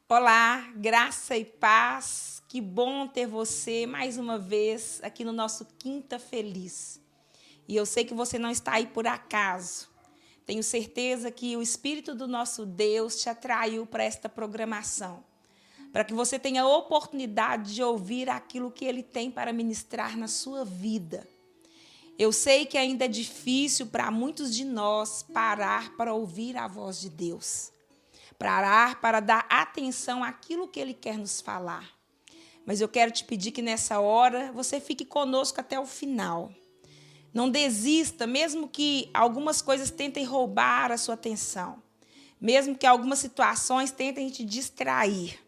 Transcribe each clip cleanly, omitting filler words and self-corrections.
Olá, graça e paz, que bom ter você mais uma vez aqui no nosso Quinta Feliz. E eu sei que você não está aí por acaso. Tenho certeza que o Espírito do nosso Deus te atraiu para esta programação, para que você tenha a oportunidade de ouvir aquilo que Ele tem para ministrar na sua vida. Eu sei que ainda é difícil para muitos de nós parar para ouvir a voz de Deus. Parar para dar atenção àquilo que Ele quer nos falar. Mas eu quero te pedir que nessa hora você fique conosco até o final. Não desista, mesmo que algumas coisas tentem roubar a sua atenção. Mesmo que algumas situações tentem te distrair.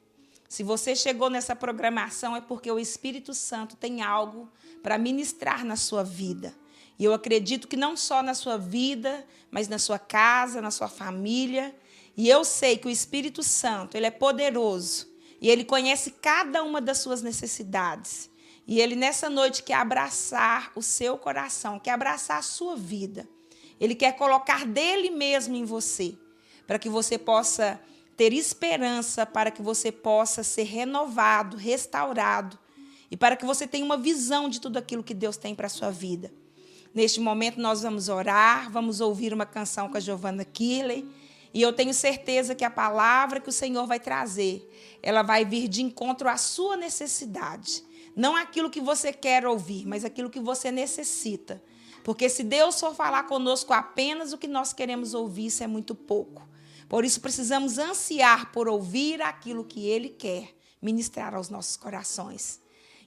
Se você chegou nessa programação é porque o Espírito Santo tem algo para ministrar na sua vida. E eu acredito que não só na sua vida, mas na sua casa, na sua família. E eu sei que o Espírito Santo, ele é poderoso e ele conhece cada uma das suas necessidades. E ele nessa noite quer abraçar o seu coração, quer abraçar a sua vida. Ele quer colocar dele mesmo em você, para que você possa ter esperança, para que você possa ser renovado, restaurado e para que você tenha uma visão de tudo aquilo que Deus tem para a sua vida. Neste momento nós vamos orar, vamos ouvir uma canção com a Giovanna Kirley. E eu tenho certeza que a palavra que o Senhor vai trazer, ela vai vir de encontro à sua necessidade. Não aquilo que você quer ouvir, mas aquilo que você necessita. Porque se Deus for falar conosco apenas o que nós queremos ouvir, isso é muito pouco. Por isso precisamos ansiar por ouvir aquilo que Ele quer ministrar aos nossos corações.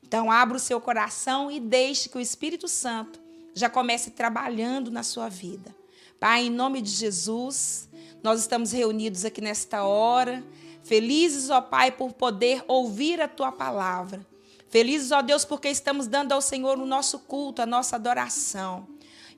Então abra o seu coração e deixe que o Espírito Santo já comece trabalhando na sua vida. Pai, em nome de Jesus, nós estamos reunidos aqui nesta hora, felizes, ó Pai, por poder ouvir a Tua palavra. Felizes, ó Deus, porque estamos dando ao Senhor o nosso culto, a nossa adoração.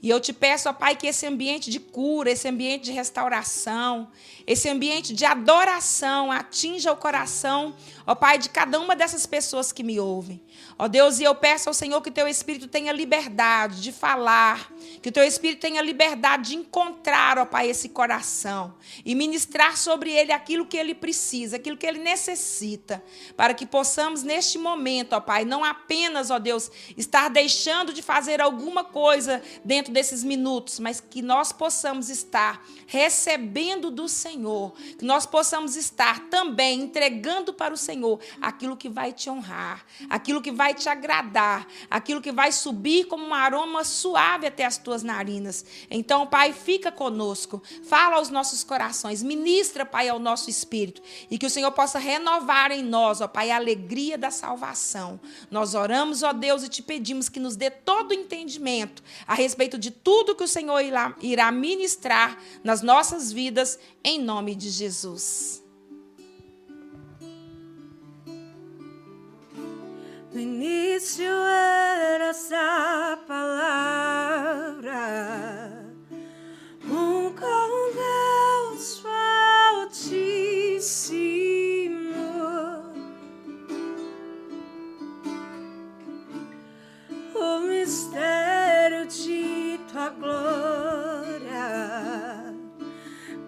E eu te peço, ó Pai, que esse ambiente de cura, esse ambiente de restauração, esse ambiente de adoração atinja o coração, ó Pai, de cada uma dessas pessoas que me ouvem. Ó Deus, e eu peço ao Senhor que o Teu Espírito tenha liberdade de falar, que o Teu Espírito tenha liberdade de encontrar, ó Pai, esse coração e ministrar sobre ele aquilo que ele precisa, aquilo que ele necessita, para que possamos neste momento, ó Pai, não apenas, ó Deus, estar deixando de fazer alguma coisa dentro desses minutos, mas que nós possamos estar recebendo do Senhor, que nós possamos estar também entregando para o Senhor aquilo que vai te honrar, aquilo que vai te agradar, aquilo que vai subir como um aroma suave até as tuas narinas. Então, Pai, fica conosco, fala aos nossos corações, ministra, Pai, ao nosso espírito, e que o Senhor possa renovar em nós, ó Pai, a alegria da salvação. Nós oramos, ó Deus, e te pedimos que nos dê todo o entendimento a respeito de tudo que o Senhor irá ministrar nas nossas vidas, em nome de Jesus. No início era essa palavra, com Deus Altíssimo, o mistério de tua glória,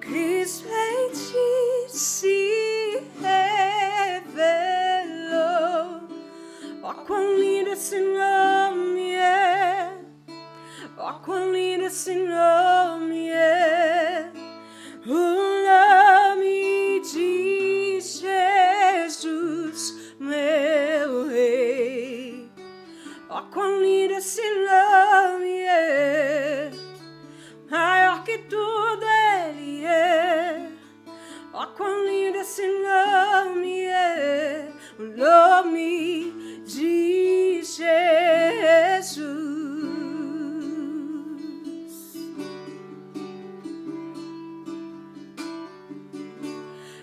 Cristo em ti se revelou. Ó, quão lindo esse nome é, ó, quão lindo esse nome é, o nome de Jesus, meu Rei. Ó, quão lindo esse nome é, maior que tudo Ele é. Ó, quão lindo esse nome é, o nome de Jesus.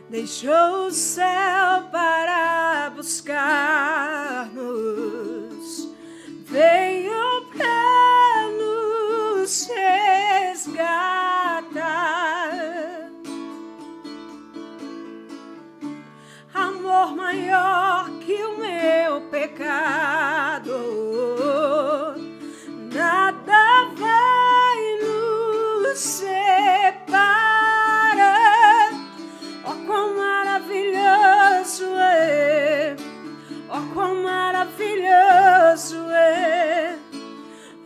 Deixou o céu para buscar-nos, veio para nos resgatar. A amor maior que o meu pecado. Nada vai nos separar. Oh, quão maravilhoso é! Oh, quão maravilhoso é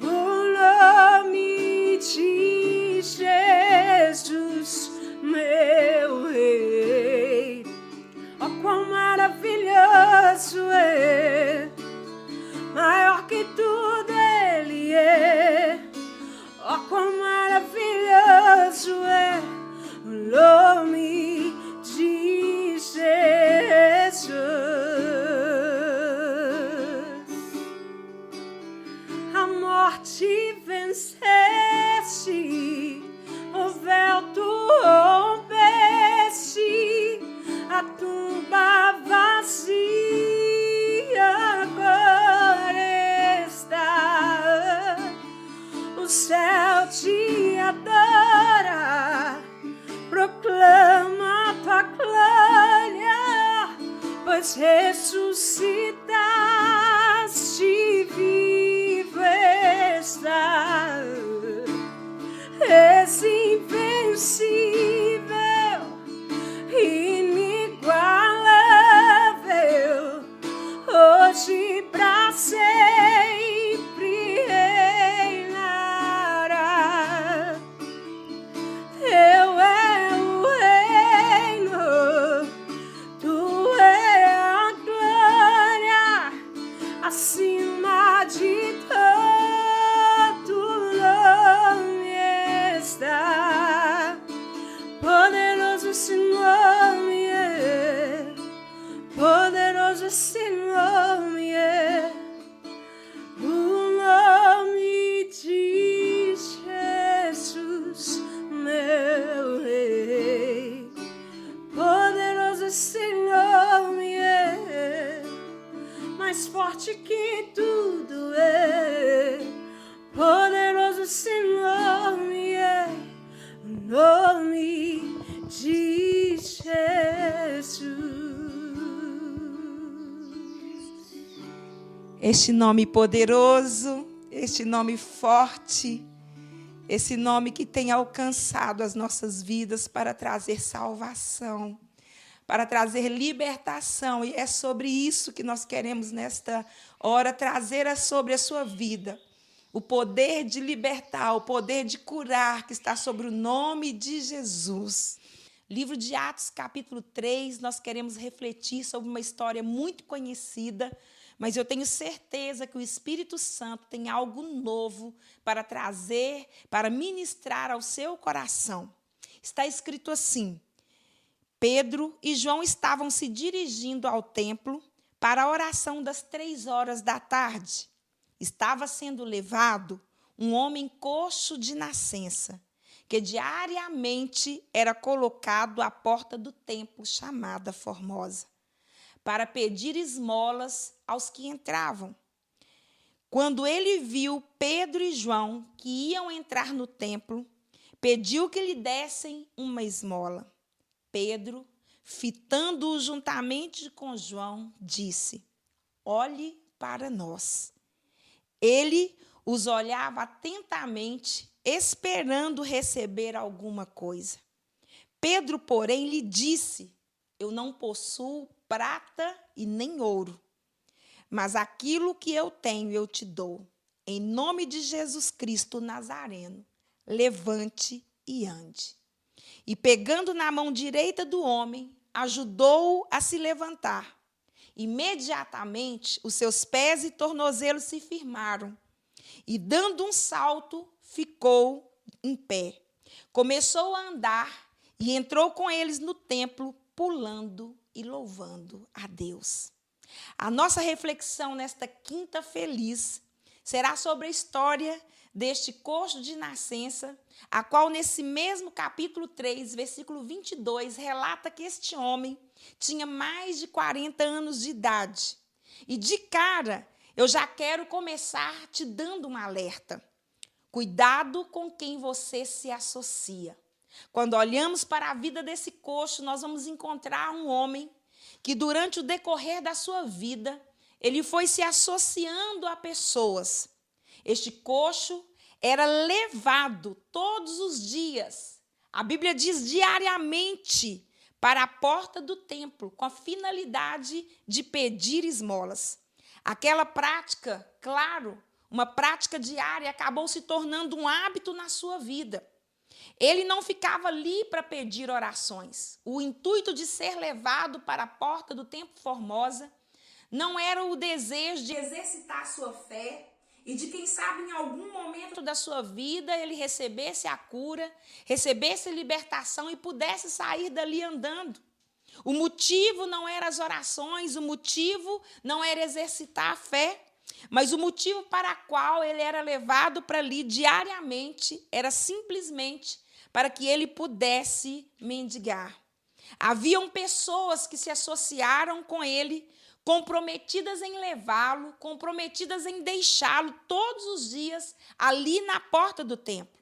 o nome de Jesus, meu Rei. Oh, quão maravilhoso é, maior que tudo Ele é. Oh, quão maravilhoso é o nome de Jesus. A morte venceste, o véu tu rompeste, a tumba vazia agora está. O céu te adora, proclama tua glória, pois ressuscitaste, vivo está. És invencível, inigualável, hoje pra sempre reinará. Teu é o reino, tu é a glória, acima de todo nome está. Poderoso esse nome é, poderoso esse nome é, o nome de Jesus, meu Rei. Poderoso esse nome é, mais forte que tudo é. Poderoso esse nome é, o nome de Jesus. Este nome poderoso, este nome forte, esse nome que tem alcançado as nossas vidas para trazer salvação, para trazer libertação. E é sobre isso que nós queremos nesta hora trazer sobre a sua vida. O poder de libertar, o poder de curar que está sobre o nome de Jesus. Livro de Atos, capítulo 3, nós queremos refletir sobre uma história muito conhecida, mas eu tenho certeza que o Espírito Santo tem algo novo para trazer, para ministrar ao seu coração. Está escrito assim: Pedro e João estavam se dirigindo ao templo para a oração das 3 horas da tarde. Estava sendo levado um homem coxo de nascença, que diariamente era colocado à porta do templo chamada Formosa, para pedir esmolas aos que entravam. Quando ele viu Pedro e João, que iam entrar no templo, pediu que lhe dessem uma esmola. Pedro, fitando-o juntamente com João, disse: olhe para nós. Ele os olhava atentamente, esperando receber alguma coisa. Pedro, porém, lhe disse: eu não possuo prata e nem ouro, mas aquilo que eu tenho eu te dou. Em nome de Jesus Cristo Nazareno, levante e ande. E pegando na mão direita do homem, ajudou-o a se levantar. Imediatamente, os seus pés e tornozelos se firmaram, e, dando um salto, ficou em pé. Começou a andar e entrou com eles no templo, pulando e louvando a Deus. A nossa reflexão nesta quinta feliz será sobre a história deste coxo de nascença, a qual nesse mesmo capítulo 3, versículo 22, relata que este homem tinha mais de 40 anos de idade. E de cara, eu já quero começar te dando um alerta. Cuidado com quem você se associa. Quando olhamos para a vida desse coxo, nós vamos encontrar um homem que durante o decorrer da sua vida, ele foi se associando a pessoas. Este coxo era levado todos os dias, a Bíblia diz diariamente, para a porta do templo, com a finalidade de pedir esmolas. Aquela prática, claro, uma prática diária, acabou se tornando um hábito na sua vida. Ele não ficava ali para pedir orações. O intuito de ser levado para a porta do Templo Formosa não era o desejo de exercitar sua fé e de, quem sabe, em algum momento da sua vida ele recebesse a cura, recebesse a libertação e pudesse sair dali andando. O motivo não era as orações, o motivo não era exercitar a fé, mas o motivo para o qual ele era levado para ali diariamente era simplesmente para que ele pudesse mendigar. Haviam pessoas que se associaram com ele, comprometidas em levá-lo, comprometidas em deixá-lo todos os dias ali na porta do templo.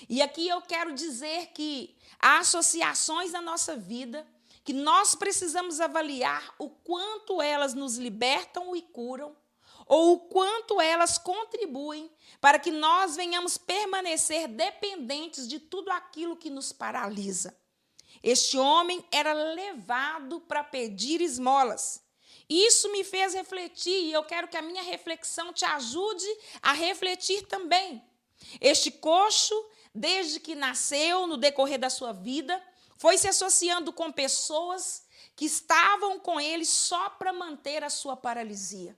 E aqui eu quero dizer que há associações na nossa vida que nós precisamos avaliar o quanto elas nos libertam e curam, ou o quanto elas contribuem para que nós venhamos permanecer dependentes de tudo aquilo que nos paralisa. Este homem era levado para pedir esmolas. Isso me fez refletir, e eu quero que a minha reflexão te ajude a refletir também. Este coxo, desde que nasceu, no decorrer da sua vida, foi se associando com pessoas que estavam com ele só para manter a sua paralisia.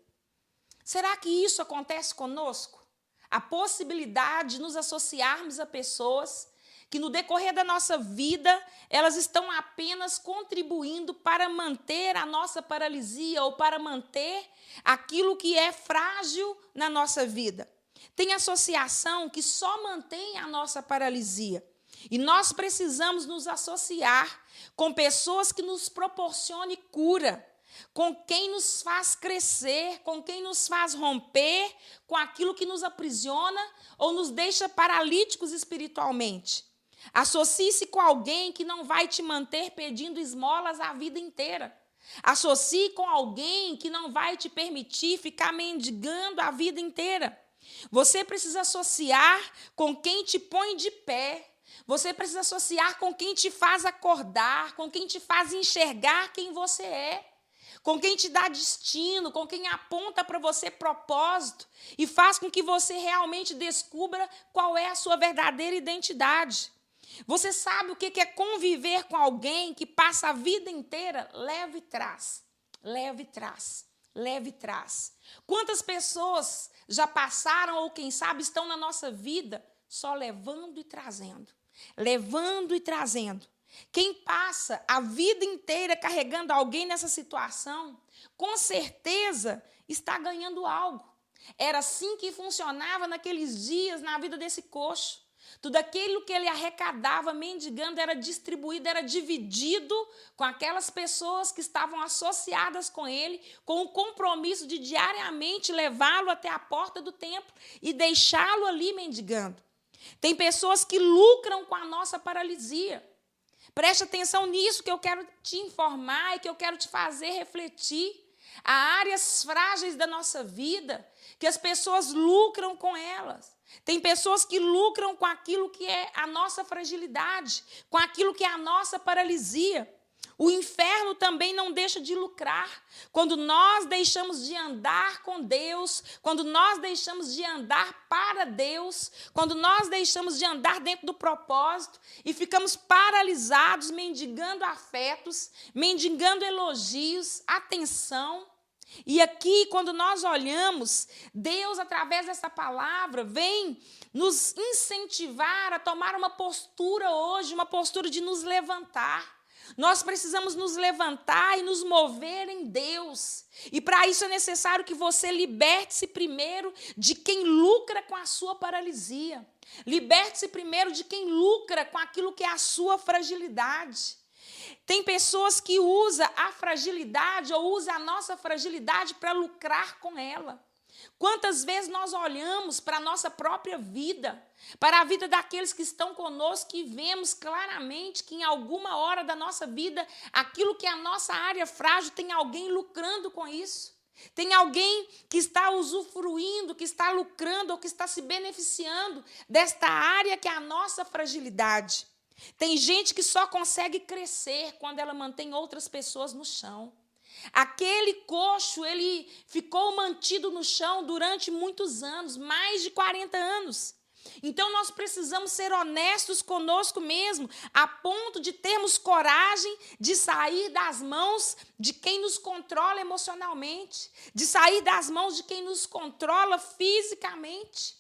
Será que isso acontece conosco? A possibilidade de nos associarmos a pessoas que no decorrer da nossa vida, elas estão apenas contribuindo para manter a nossa paralisia ou para manter aquilo que é frágil na nossa vida. Tem associação que só mantém a nossa paralisia. E nós precisamos nos associar com pessoas que nos proporcionem cura, com quem nos faz crescer, com quem nos faz romper com aquilo que nos aprisiona ou nos deixa paralíticos espiritualmente. Associe-se com alguém que não vai te manter pedindo esmolas a vida inteira. Associe com alguém que não vai te permitir ficar mendigando a vida inteira. Você precisa associar com quem te põe de pé. Você precisa associar com quem te faz acordar, com quem te faz enxergar quem você é, com quem te dá destino, com quem aponta para você propósito e faz com que você realmente descubra qual é a sua verdadeira identidade. Você sabe o que é conviver com alguém que passa a vida inteira leve e traz, leve e traz, leve e traz. Quantas pessoas já passaram ou, quem sabe, estão na nossa vida só levando e trazendo, levando e trazendo. Quem passa a vida inteira carregando alguém nessa situação, com certeza está ganhando algo. Era assim que funcionava naqueles dias na vida desse coxo. Tudo aquilo que ele arrecadava mendigando era distribuído, era dividido com aquelas pessoas que estavam associadas com ele, com o compromisso de diariamente levá-lo até a porta do templo e deixá-lo ali mendigando. Tem pessoas que lucram com a nossa paralisia. Preste atenção nisso que eu quero te informar e que eu quero te fazer refletir. Há áreas frágeis da nossa vida que as pessoas lucram com elas. Tem pessoas que lucram com aquilo que é a nossa fragilidade, com aquilo que é a nossa paralisia. O inferno também não deixa de lucrar. Quando nós deixamos de andar com Deus, quando nós deixamos de andar para Deus, quando nós deixamos de andar dentro do propósito e ficamos paralisados, mendigando afetos, mendigando elogios, atenção. E aqui, quando nós olhamos, Deus, através dessa palavra, vem nos incentivar a tomar uma postura hoje, uma postura de nos levantar. Nós precisamos nos levantar e nos mover em Deus. E para isso é necessário que você liberte-se primeiro de quem lucra com a sua paralisia. Liberte-se primeiro de quem lucra com aquilo que é a sua fragilidade. Tem pessoas que usam a fragilidade ou usam a nossa fragilidade para lucrar com ela. Quantas vezes nós olhamos para a nossa própria vida, para a vida daqueles que estão conosco e vemos claramente que em alguma hora da nossa vida, aquilo que é a nossa área frágil, tem alguém lucrando com isso. Tem alguém que está usufruindo, que está lucrando ou que está se beneficiando desta área que é a nossa fragilidade. Tem gente que só consegue crescer quando ela mantém outras pessoas no chão. Aquele coxo, ele ficou mantido no chão durante muitos anos, mais de 40 anos. Então, nós precisamos ser honestos conosco mesmo, a ponto de termos coragem de sair das mãos de quem nos controla emocionalmente, de sair das mãos de quem nos controla fisicamente.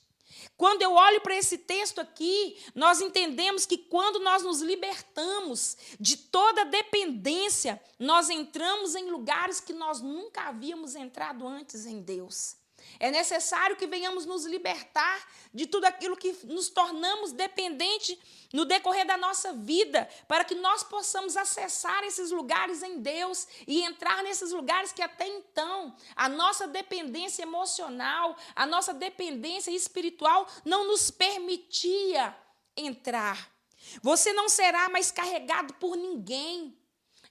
Quando eu olho para esse texto aqui, nós entendemos que quando nós nos libertamos de toda dependência, nós entramos em lugares que nós nunca havíamos entrado antes em Deus. É necessário que venhamos nos libertar de tudo aquilo que nos tornamos dependentes no decorrer da nossa vida, para que nós possamos acessar esses lugares em Deus e entrar nesses lugares que até então a nossa dependência emocional, a nossa dependência espiritual não nos permitia entrar. Você não será mais carregado por ninguém.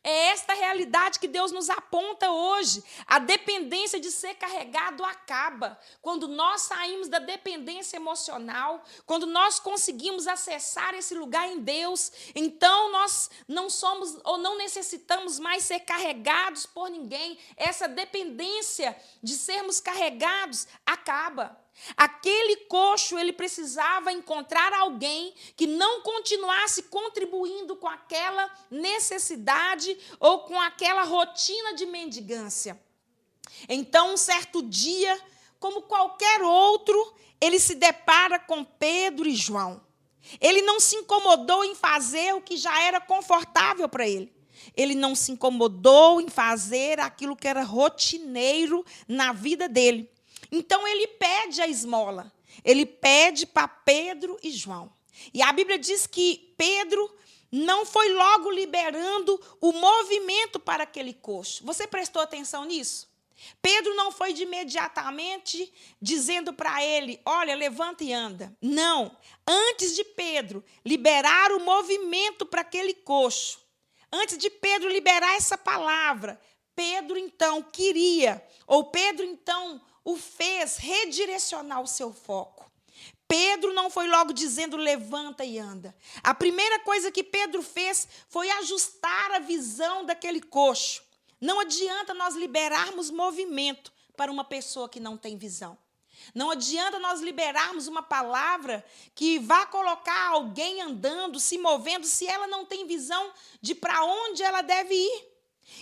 É esta realidade que Deus nos aponta hoje. A dependência de ser carregado acaba. Quando nós saímos da dependência emocional, quando nós conseguimos acessar esse lugar em Deus, então nós não somos ou não necessitamos mais ser carregados por ninguém. Essa dependência de sermos carregados acaba. Aquele coxo, ele precisava encontrar alguém que não continuasse contribuindo com aquela necessidade ou com aquela rotina de mendigância. Então, um certo dia, como qualquer outro, ele se depara com Pedro e João. Ele não se incomodou em fazer o que já era confortável para ele. Ele não se incomodou em fazer aquilo que era rotineiro na vida dele. Então, ele pede a esmola. Ele pede para Pedro e João. E a Bíblia diz que Pedro não foi logo liberando o movimento para aquele coxo. Você prestou atenção nisso? Pedro não foi de imediatamente dizendo para ele, olha, levanta e anda. Não. Antes de Pedro liberar o movimento para aquele coxo, antes de Pedro liberar essa palavra, Pedro então o fez redirecionar o seu foco. Pedro não foi logo dizendo levanta e anda. A primeira coisa que Pedro fez foi ajustar a visão daquele coxo. Não adianta nós liberarmos movimento para uma pessoa que não tem visão. Não adianta nós liberarmos uma palavra que vá colocar alguém andando, se movendo, se ela não tem visão de para onde ela deve ir.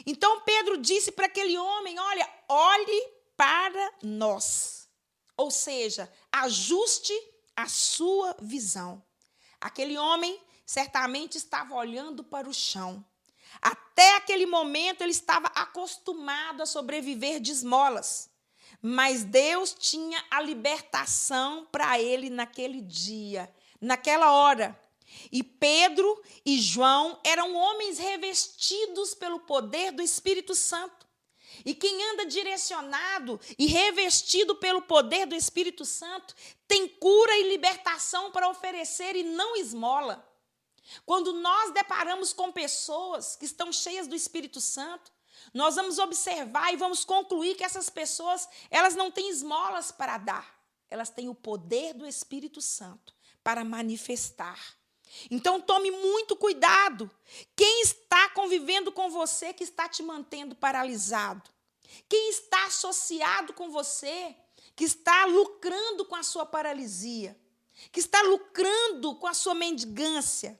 Então Pedro disse para aquele homem, olha, olhe para nós. Ou seja, ajuste a sua visão. Aquele homem certamente estava olhando para o chão. Até aquele momento ele estava acostumado a sobreviver de esmolas. Mas Deus tinha a libertação para ele naquele dia, naquela hora. E Pedro e João eram homens revestidos pelo poder do Espírito Santo. E quem anda direcionado e revestido pelo poder do Espírito Santo tem cura e libertação para oferecer e não esmola. Quando nós deparamos com pessoas que estão cheias do Espírito Santo, nós vamos observar e vamos concluir que essas pessoas, elas não têm esmolas para dar. Elas têm o poder do Espírito Santo para manifestar. Então, tome muito cuidado. Quem está convivendo com você que está te mantendo paralisado? Quem está associado com você que está lucrando com a sua paralisia? Que está lucrando com a sua mendigância?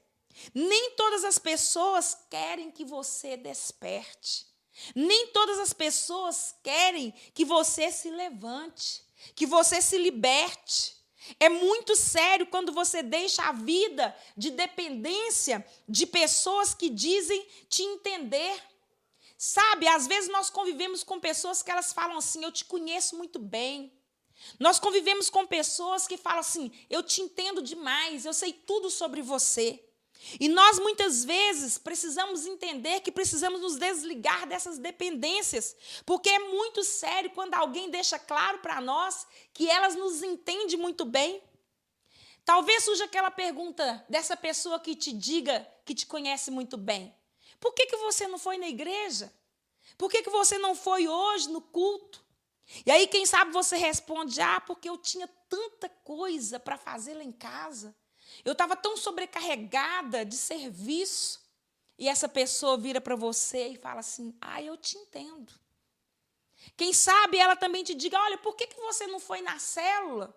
Nem todas as pessoas querem que você desperte. Nem todas as pessoas querem que você se levante, que você se liberte. É muito sério quando você deixa a vida de dependência de pessoas que dizem te entender. Sabe, às vezes nós convivemos com pessoas que elas falam assim, eu te conheço muito bem. Nós convivemos com pessoas que falam assim, eu te entendo demais, eu sei tudo sobre você. E nós, muitas vezes, precisamos entender que precisamos nos desligar dessas dependências, porque é muito sério quando alguém deixa claro para nós que elas nos entendem muito bem. Talvez surja aquela pergunta dessa pessoa que te diga que te conhece muito bem. Por que você não foi na igreja? Por que você não foi hoje no culto? E aí, quem sabe, você responde, porque eu tinha tanta coisa para fazer lá em casa. Eu estava tão sobrecarregada de serviço. E essa pessoa vira para você e fala assim, eu te entendo. Quem sabe ela também te diga, olha, por que você não foi na célula?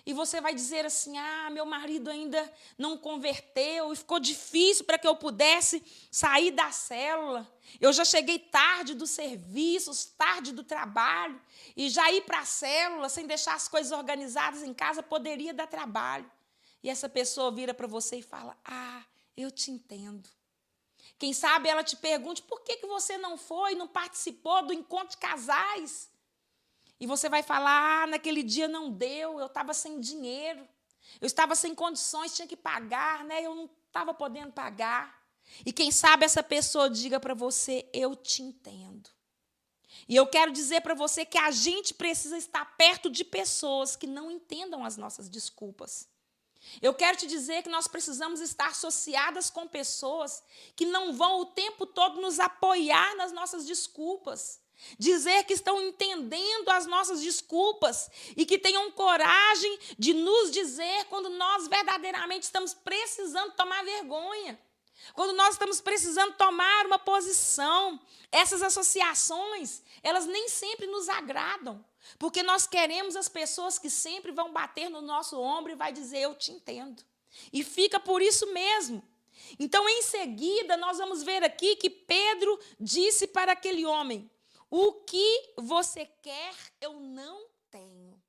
E você vai dizer assim, meu marido ainda não converteu, e ficou difícil para que eu pudesse sair da célula. Eu já cheguei tarde dos serviços, tarde do trabalho, e já ir para a célula sem deixar as coisas organizadas em casa poderia dar trabalho. E essa pessoa vira para você e fala, eu te entendo. Quem sabe ela te pergunte, por que você não foi, não participou do encontro de casais? E você vai falar, naquele dia não deu, eu estava sem dinheiro, eu estava sem condições, tinha que pagar, eu não estava podendo pagar. E quem sabe essa pessoa diga para você, eu te entendo. E eu quero dizer para você que a gente precisa estar perto de pessoas que não entendam as nossas desculpas. Eu quero te dizer que nós precisamos estar associadas com pessoas que não vão o tempo todo nos apoiar nas nossas desculpas. Dizer que estão entendendo as nossas desculpas e que tenham coragem de nos dizer quando nós verdadeiramente estamos precisando tomar vergonha, quando nós estamos precisando tomar uma posição. Essas associações, elas nem sempre nos agradam, porque nós queremos as pessoas que sempre vão bater no nosso ombro e vai dizer, eu te entendo. E fica por isso mesmo. Então, em seguida, nós vamos ver aqui que Pedro disse para aquele homem, o que você quer, eu não tenho.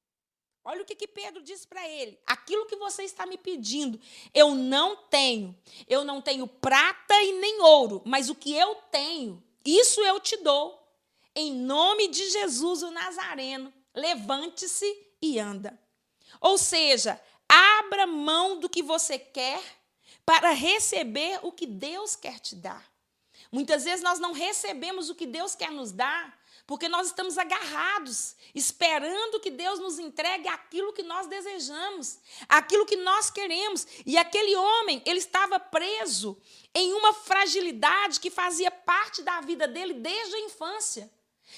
Olha o que Pedro disse para ele. Aquilo que você está me pedindo, eu não tenho. Eu não tenho prata e nem ouro, mas o que eu tenho, isso eu te dou. Em nome de Jesus, o Nazareno, levante-se e anda. Ou seja, abra mão do que você quer para receber o que Deus quer te dar. Muitas vezes nós não recebemos o que Deus quer nos dar, porque nós estamos agarrados, esperando que Deus nos entregue aquilo que nós desejamos, aquilo que nós queremos. E aquele homem, ele estava preso em uma fragilidade que fazia parte da vida dele desde a infância.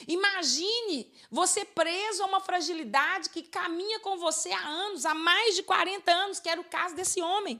Imagine você preso a uma fragilidade que caminha com você há anos, há mais de 40 anos, que era o caso desse homem.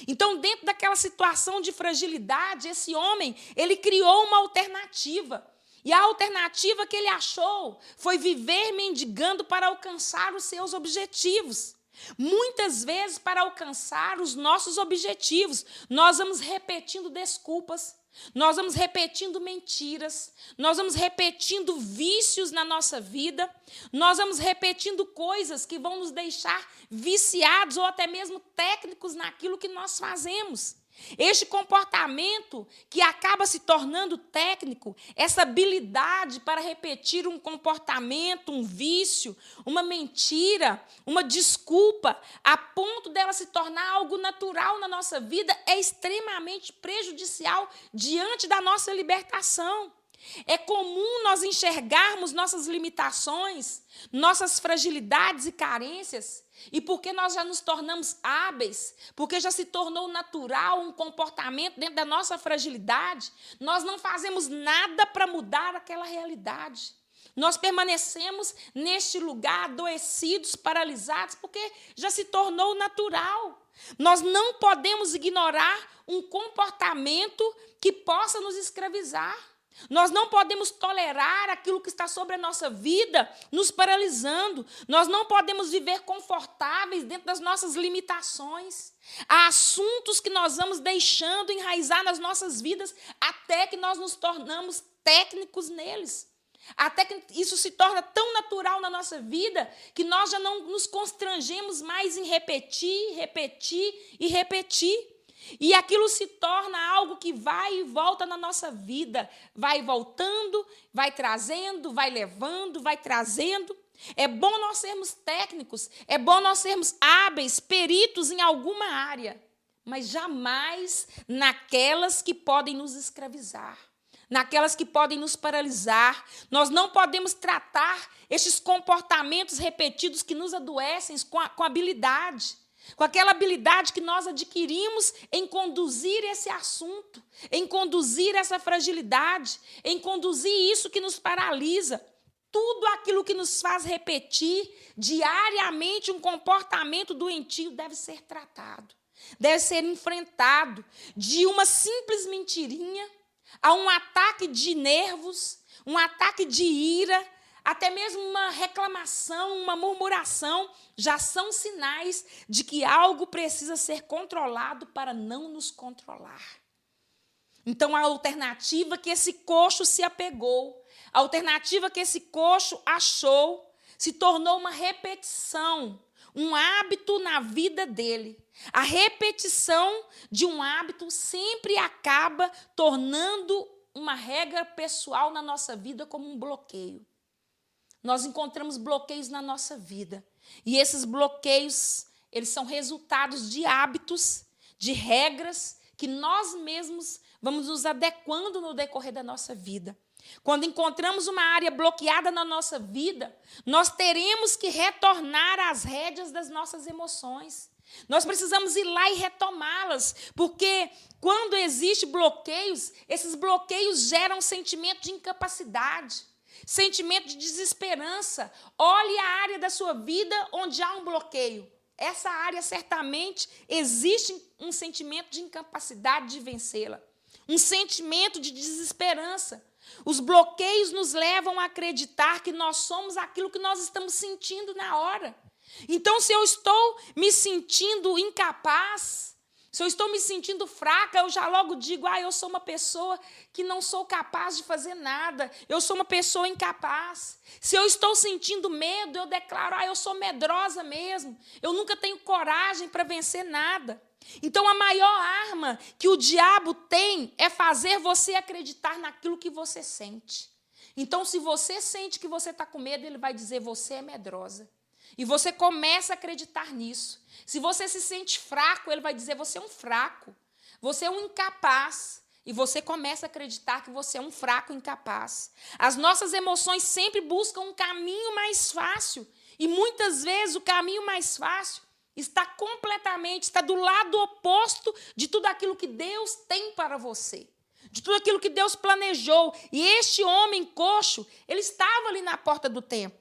Então, dentro daquela situação de fragilidade, esse homem, ele criou uma alternativa. E a alternativa que ele achou foi viver mendigando para alcançar os seus objetivos. Muitas vezes, para alcançar os nossos objetivos, nós vamos repetindo desculpas, nós vamos repetindo mentiras, nós vamos repetindo vícios na nossa vida, nós vamos repetindo coisas que vão nos deixar viciados ou até mesmo técnicos naquilo que nós fazemos. Este comportamento que acaba se tornando técnico, essa habilidade para repetir um comportamento, um vício, uma mentira, uma desculpa, a ponto dela se tornar algo natural na nossa vida, é extremamente prejudicial diante da nossa libertação. É comum nós enxergarmos nossas limitações, nossas fragilidades e carências, e porque nós já nos tornamos hábeis, porque já se tornou natural um comportamento dentro da nossa fragilidade, nós não fazemos nada para mudar aquela realidade. Nós permanecemos neste lugar adoecidos, paralisados, porque já se tornou natural. Nós não podemos ignorar um comportamento que possa nos escravizar. Nós não podemos tolerar aquilo que está sobre a nossa vida, nos paralisando. Nós não podemos viver confortáveis dentro das nossas limitações. Há assuntos que nós vamos deixando enraizar nas nossas vidas até que nós nos tornamos técnicos neles. Até que isso se torna tão natural na nossa vida que nós já não nos constrangemos mais em repetir, repetir e repetir. E aquilo se torna algo que vai e volta na nossa vida. Vai voltando, vai trazendo, vai levando, vai trazendo. É bom nós sermos técnicos, é bom nós sermos hábeis, peritos em alguma área. mas jamais naquelas que podem nos escravizar, naquelas que podem nos paralisar. Nós não podemos tratar estes comportamentos repetidos que nos adoecem com habilidade, com aquela habilidade que nós adquirimos em conduzir esse assunto, em conduzir essa fragilidade, em conduzir isso que nos paralisa. Tudo aquilo que nos faz repetir diariamente um comportamento doentio deve ser tratado, deve ser enfrentado, de uma simples mentirinha a um ataque de nervos, um ataque de ira, até mesmo uma reclamação, uma murmuração, já são sinais de que algo precisa ser controlado para não nos controlar. Então, a alternativa que esse coxo se apegou, a alternativa que esse coxo achou, se tornou uma repetição, um hábito na vida dele. A repetição de um hábito sempre acaba tornando uma regra pessoal na nossa vida como um bloqueio. Nós encontramos bloqueios na nossa vida. E esses bloqueios, eles são resultados de hábitos, de regras que nós mesmos vamos nos adequando no decorrer da nossa vida. Quando encontramos uma área bloqueada na nossa vida, nós teremos que retornar às rédeas das nossas emoções. Nós precisamos ir lá e retomá-las, porque quando existem bloqueios, esses bloqueios geram um sentimento de incapacidade, sentimento de desesperança. Olhe a área da sua vida onde há um bloqueio. Essa área certamente existe um sentimento de incapacidade de vencê-la, um sentimento de desesperança. Os bloqueios nos levam a acreditar que nós somos aquilo que nós estamos sentindo na hora. Então, se eu estou me sentindo incapaz, se eu estou me sentindo fraca, eu já logo digo, eu sou uma pessoa que não sou capaz de fazer nada, eu sou uma pessoa incapaz. Se eu estou sentindo medo, eu declaro, eu sou medrosa mesmo, eu nunca tenho coragem para vencer nada. Então, a maior arma que o diabo tem é fazer você acreditar naquilo que você sente. Então, se você sente que você está com medo, ele vai dizer, você é medrosa. E você começa a acreditar nisso. Se você se sente fraco, ele vai dizer, você é um fraco, você é um incapaz. E você começa a acreditar que você é um fraco, incapaz. As nossas emoções sempre buscam um caminho mais fácil. E muitas vezes o caminho mais fácil está do lado oposto de tudo aquilo que Deus tem para você, de tudo aquilo que Deus planejou. E este homem coxo, ele estava ali na porta do templo.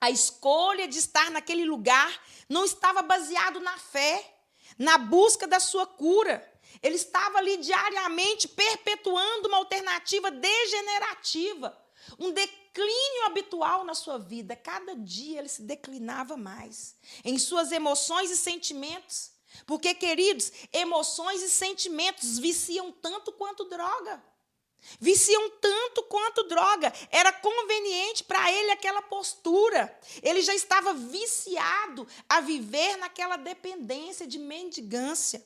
A escolha de estar naquele lugar não estava baseado na fé, na busca da sua cura. Ele estava ali diariamente perpetuando uma alternativa degenerativa, um declínio habitual na sua vida. Cada dia ele se declinava mais em suas emoções e sentimentos. Porque, queridos, emoções e sentimentos viciam tanto quanto droga. Viciam tanto quanto droga. Era conveniente para ele aquela postura. Ele já estava viciado a viver naquela dependência de mendigância.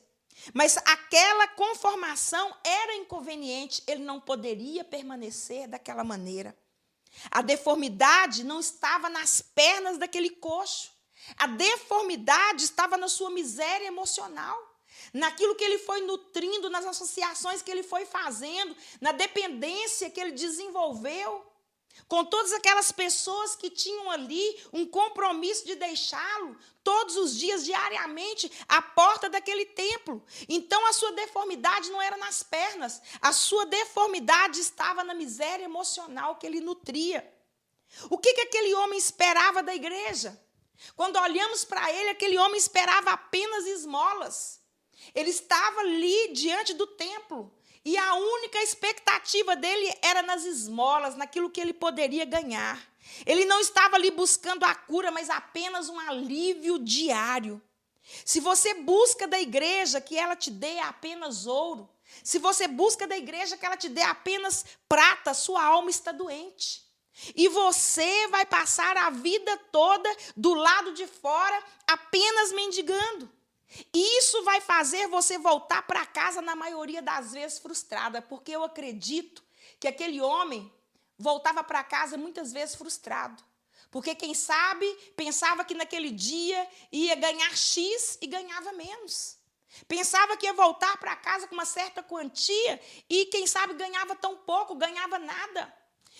Mas aquela conformação era inconveniente. Ele não poderia permanecer daquela maneira. A deformidade não estava nas pernas daquele coxo. A deformidade estava na sua miséria emocional, naquilo que ele foi nutrindo, nas associações que ele foi fazendo, na dependência que ele desenvolveu, com todas aquelas pessoas que tinham ali um compromisso de deixá-lo todos os dias, diariamente, à porta daquele templo. Então, a sua deformidade não era nas pernas, a sua deformidade estava na miséria emocional que ele nutria. O que aquele homem esperava da igreja? Quando olhamos para ele, aquele homem esperava apenas esmolas. Ele estava ali diante do templo e a única expectativa dele era nas esmolas, naquilo que ele poderia ganhar. Ele não estava ali buscando a cura, mas apenas um alívio diário. Se você busca da igreja que ela te dê apenas ouro, se você busca da igreja que ela te dê apenas prata, sua alma está doente. E você vai passar a vida toda do lado de fora apenas mendigando. Isso vai fazer você voltar para casa, na maioria das vezes, frustrada, porque eu acredito que aquele homem voltava para casa muitas vezes frustrado. Porque, quem sabe, pensava que naquele dia ia ganhar X e ganhava menos. Pensava que ia voltar para casa com uma certa quantia e, quem sabe, ganhava tão pouco, ganhava nada.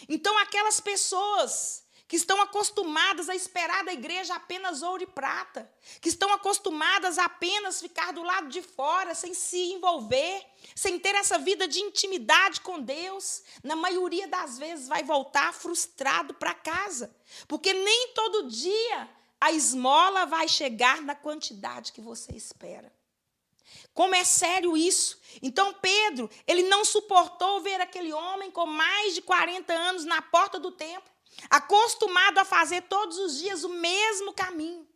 Então, aquelas pessoas que estão acostumadas a esperar da igreja apenas ouro e prata, que estão acostumadas a apenas ficar do lado de fora, sem se envolver, sem ter essa vida de intimidade com Deus, na maioria das vezes vai voltar frustrado para casa, porque nem todo dia a esmola vai chegar na quantidade que você espera. Como é sério isso? Então Pedro, ele não suportou ver aquele homem com mais de 40 anos na porta do templo, acostumado a fazer todos os dias o mesmo caminho.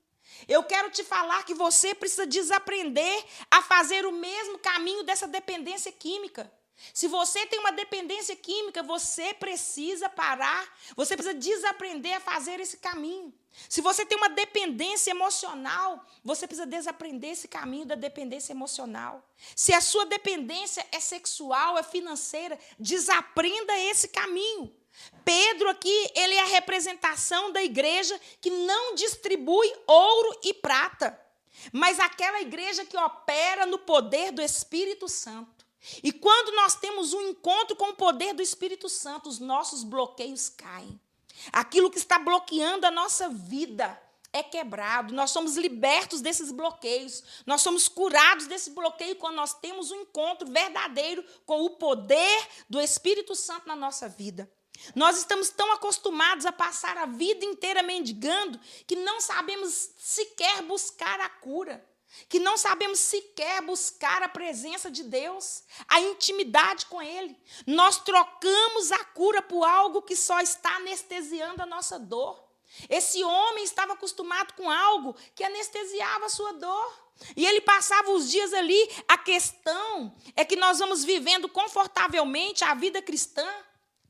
Eu quero te falar que você precisa desaprender a fazer o mesmo caminho dessa dependência química. Se você tem uma dependência química, você precisa parar, você precisa desaprender a fazer esse caminho. Se você tem uma dependência emocional, você precisa desaprender esse caminho da dependência emocional. Se a sua dependência é sexual, é financeira, desaprenda esse caminho. Pedro aqui, ele é a representação da igreja que não distribui ouro e prata, mas aquela igreja que opera no poder do Espírito Santo. E quando nós temos um encontro com o poder do Espírito Santo, os nossos bloqueios caem. Aquilo que está bloqueando a nossa vida é quebrado. Nós somos libertos desses bloqueios. Nós somos curados desse bloqueio quando nós temos um encontro verdadeiro com o poder do Espírito Santo na nossa vida. Nós estamos tão acostumados a passar a vida inteira mendigando que não sabemos sequer buscar a cura, que não sabemos sequer buscar a presença de Deus, a intimidade com Ele. Nós trocamos a cura por algo que só está anestesiando a nossa dor. Esse homem estava acostumado com algo que anestesiava a sua dor. E ele passava os dias ali. A questão é que nós vamos vivendo confortavelmente a vida cristã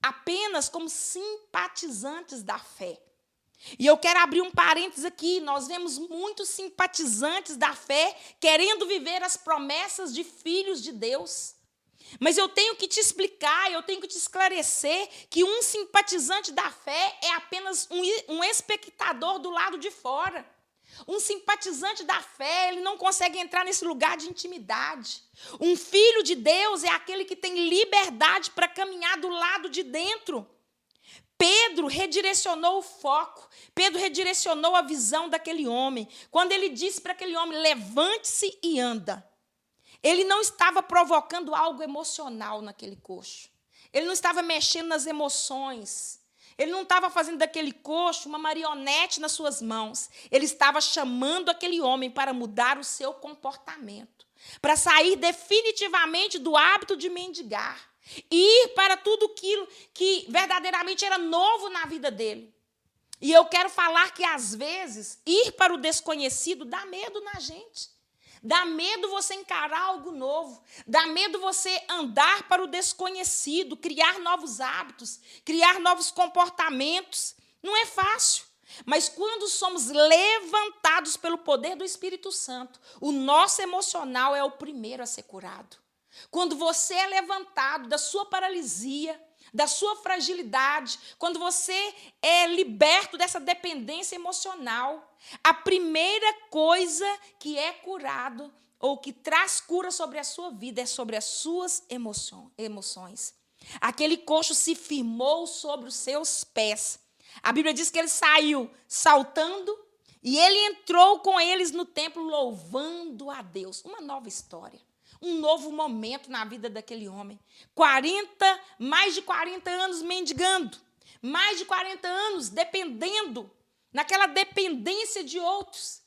apenas como simpatizantes da fé. E eu quero abrir um parênteses aqui. Nós vemos muitos simpatizantes da fé querendo viver as promessas de filhos de Deus. Mas eu tenho que te explicar, eu tenho que te esclarecer que um simpatizante da fé é apenas um espectador do lado de fora. Um simpatizante da fé, ele não consegue entrar nesse lugar de intimidade. Um filho de Deus é aquele que tem liberdade para caminhar do lado de dentro. Pedro redirecionou o foco, Pedro redirecionou a visão daquele homem. Quando ele disse para aquele homem, levante-se e anda. Ele não estava provocando algo emocional naquele coxo. Ele não estava mexendo nas emoções. Ele não estava fazendo daquele coxo uma marionete nas suas mãos. Ele estava chamando aquele homem para mudar o seu comportamento, para sair definitivamente do hábito de mendigar, e ir para tudo aquilo que verdadeiramente era novo na vida dele. E eu quero falar que, às vezes, ir para o desconhecido dá medo na gente. Dá medo você encarar algo novo. Dá medo você andar para o desconhecido, criar novos hábitos, criar novos comportamentos. Não é fácil. Mas quando somos levantados pelo poder do Espírito Santo, o nosso emocional é o primeiro a ser curado. Quando você é levantado da sua paralisia, da sua fragilidade, quando você é liberto dessa dependência emocional, a primeira coisa que é curado ou que traz cura sobre a sua vida é sobre as suas emoções. Aquele coxo se firmou sobre os seus pés. A Bíblia diz que ele saiu saltando e ele entrou com eles no templo louvando a Deus. Uma nova história. Um novo momento na vida daquele homem. Mais de 40 anos mendigando. Mais de 40 anos dependendo, naquela dependência de outros.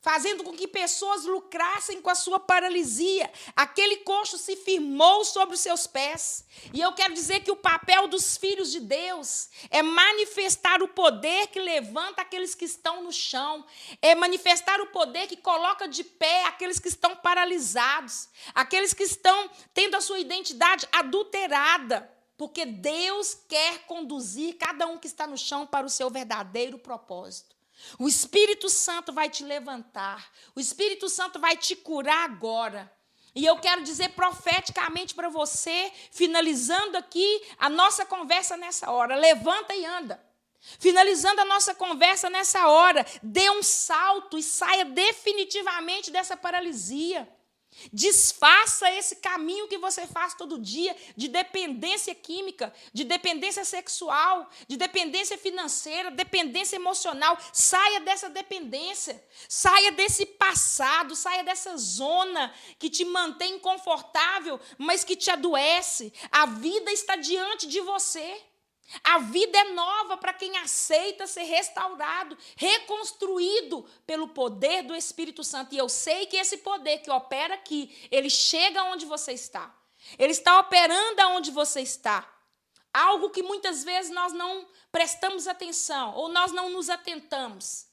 Fazendo com que pessoas lucrassem com a sua paralisia. Aquele coxo se firmou sobre os seus pés. E eu quero dizer que o papel dos filhos de Deus é manifestar o poder que levanta aqueles que estão no chão. É manifestar o poder que coloca de pé aqueles que estão paralisados. Aqueles que estão tendo a sua identidade adulterada. Porque Deus quer conduzir cada um que está no chão para o seu verdadeiro propósito. O Espírito Santo vai te levantar. O Espírito Santo vai te curar agora. E eu quero dizer profeticamente para você, finalizando aqui a nossa conversa nessa hora. Levanta e anda. Finalizando a nossa conversa nessa hora, dê um salto e saia definitivamente dessa paralisia. Desfaça esse caminho que você faz todo dia de dependência química, de dependência sexual, de dependência financeira, dependência emocional. Saia dessa dependência, saia desse passado, saia dessa zona que te mantém confortável, mas que te adoece. A vida está diante de você. A vida é nova para quem aceita ser restaurado, reconstruído pelo poder do Espírito Santo. E eu sei que esse poder que opera aqui, ele chega onde você está. Ele está operando aonde você está. Algo que muitas vezes nós não prestamos atenção ou nós não nos atentamos.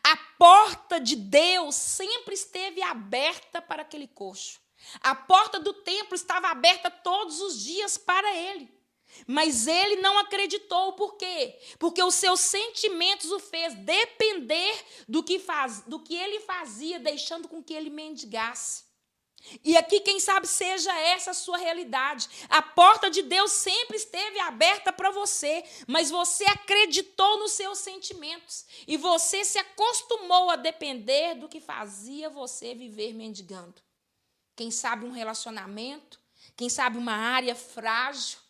A porta de Deus sempre esteve aberta para aquele coxo. A porta do templo estava aberta todos os dias para ele. Mas ele não acreditou. Por quê? Porque os seus sentimentos o fez depender do que ele fazia, deixando com que ele mendigasse. E aqui, quem sabe, seja essa a sua realidade. A porta de Deus sempre esteve aberta para você, mas você acreditou nos seus sentimentos. E você se acostumou a depender do que fazia você viver mendigando. Quem sabe um relacionamento, quem sabe uma área frágil.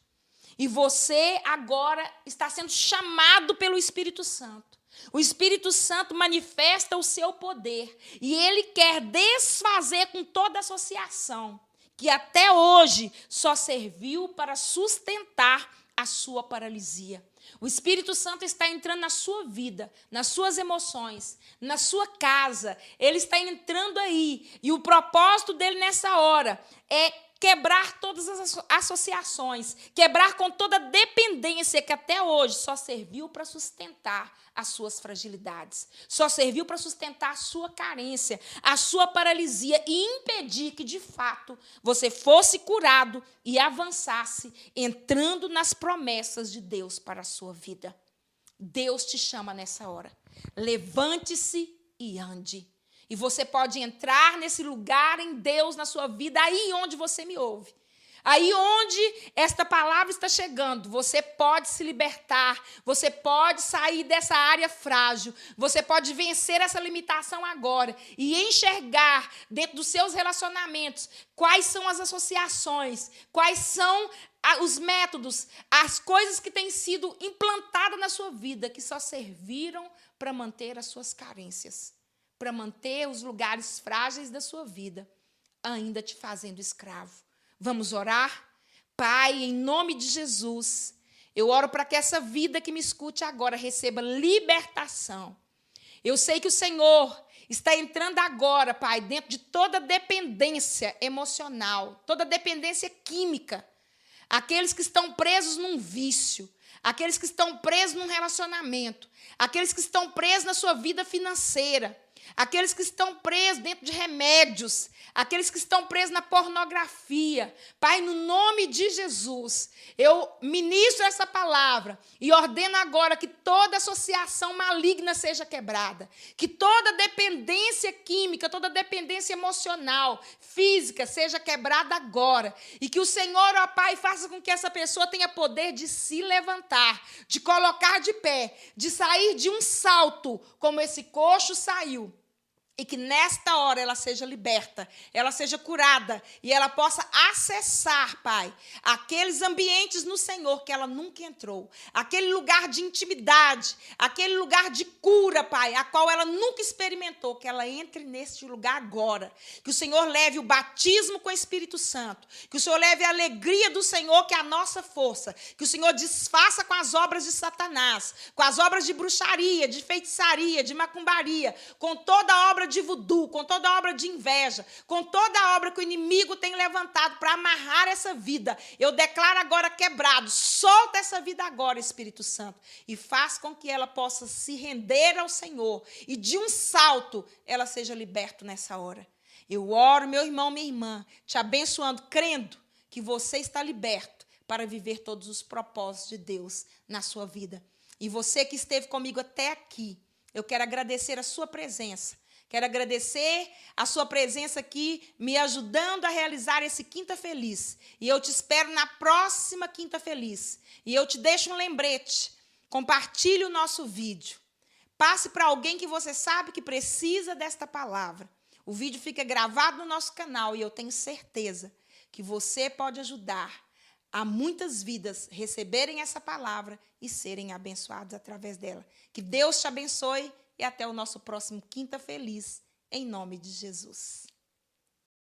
E você agora está sendo chamado pelo Espírito Santo. O Espírito Santo manifesta o seu poder. E ele quer desfazer com toda associação, que até hoje só serviu para sustentar a sua paralisia. O Espírito Santo está entrando na sua vida, nas suas emoções, na sua casa. Ele está entrando aí. E o propósito dele nessa hora é quebrar todas as associações, quebrar com toda a dependência que até hoje só serviu para sustentar as suas fragilidades, só serviu para sustentar a sua carência, a sua paralisia e impedir que, de fato, você fosse curado e avançasse, entrando nas promessas de Deus para a sua vida. Deus te chama nessa hora. Levante-se e ande. E você pode entrar nesse lugar em Deus na sua vida, aí onde você me ouve. Aí onde esta palavra está chegando, você pode se libertar, você pode sair dessa área frágil, você pode vencer essa limitação agora e enxergar dentro dos seus relacionamentos quais são as associações, quais são os métodos, as coisas que têm sido implantadas na sua vida, que só serviram para manter as suas carências, para manter os lugares frágeis da sua vida, ainda te fazendo escravo. Vamos orar? Pai, em nome de Jesus, eu oro para que essa vida que me escute agora receba libertação. Eu sei que o Senhor está entrando agora, Pai, dentro de toda dependência emocional, toda dependência química. Aqueles que estão presos num vício, aqueles que estão presos num relacionamento, aqueles que estão presos na sua vida financeira, aqueles que estão presos dentro de remédios, aqueles que estão presos na pornografia. Pai, no nome de Jesus, eu ministro essa palavra e ordeno agora que toda associação maligna seja quebrada, que toda dependência química, toda dependência emocional, física, seja quebrada agora. E que o Senhor, ó Pai, faça com que essa pessoa tenha poder de se levantar, de colocar de pé, de sair de um salto, como esse coxo saiu. E que nesta hora ela seja liberta, ela seja curada e ela possa acessar, Pai, aqueles ambientes no Senhor que ela nunca entrou, aquele lugar de intimidade, aquele lugar de cura, Pai, a qual ela nunca experimentou, que ela entre neste lugar agora. Que o Senhor leve o batismo com o Espírito Santo, que o Senhor leve a alegria do Senhor, que é a nossa força, que o Senhor desfaça com as obras de Satanás, com as obras de bruxaria, de feitiçaria, de macumbaria, com toda a obra de voodoo, com toda a obra de inveja, com toda a obra que o inimigo tem levantado para amarrar essa vida. Eu declaro agora quebrado. Solta essa vida agora, Espírito Santo, e faz com que ela possa se render ao Senhor e de um salto ela seja liberta nessa hora. Eu oro, meu irmão, minha irmã, te abençoando, crendo que você está liberto para viver todos os propósitos de Deus na sua vida. E você que esteve comigo até aqui, eu quero agradecer a sua presença. Quero agradecer a sua presença aqui, me ajudando a realizar esse Quinta Feliz. E eu te espero na próxima Quinta Feliz. E eu te deixo um lembrete. Compartilhe o nosso vídeo. Passe para alguém que você sabe que precisa desta palavra. O vídeo fica gravado no nosso canal e eu tenho certeza que você pode ajudar a muitas vidas receberem essa palavra e serem abençoadas através dela. Que Deus te abençoe e até o nosso próximo Quinta Feliz, em nome de Jesus.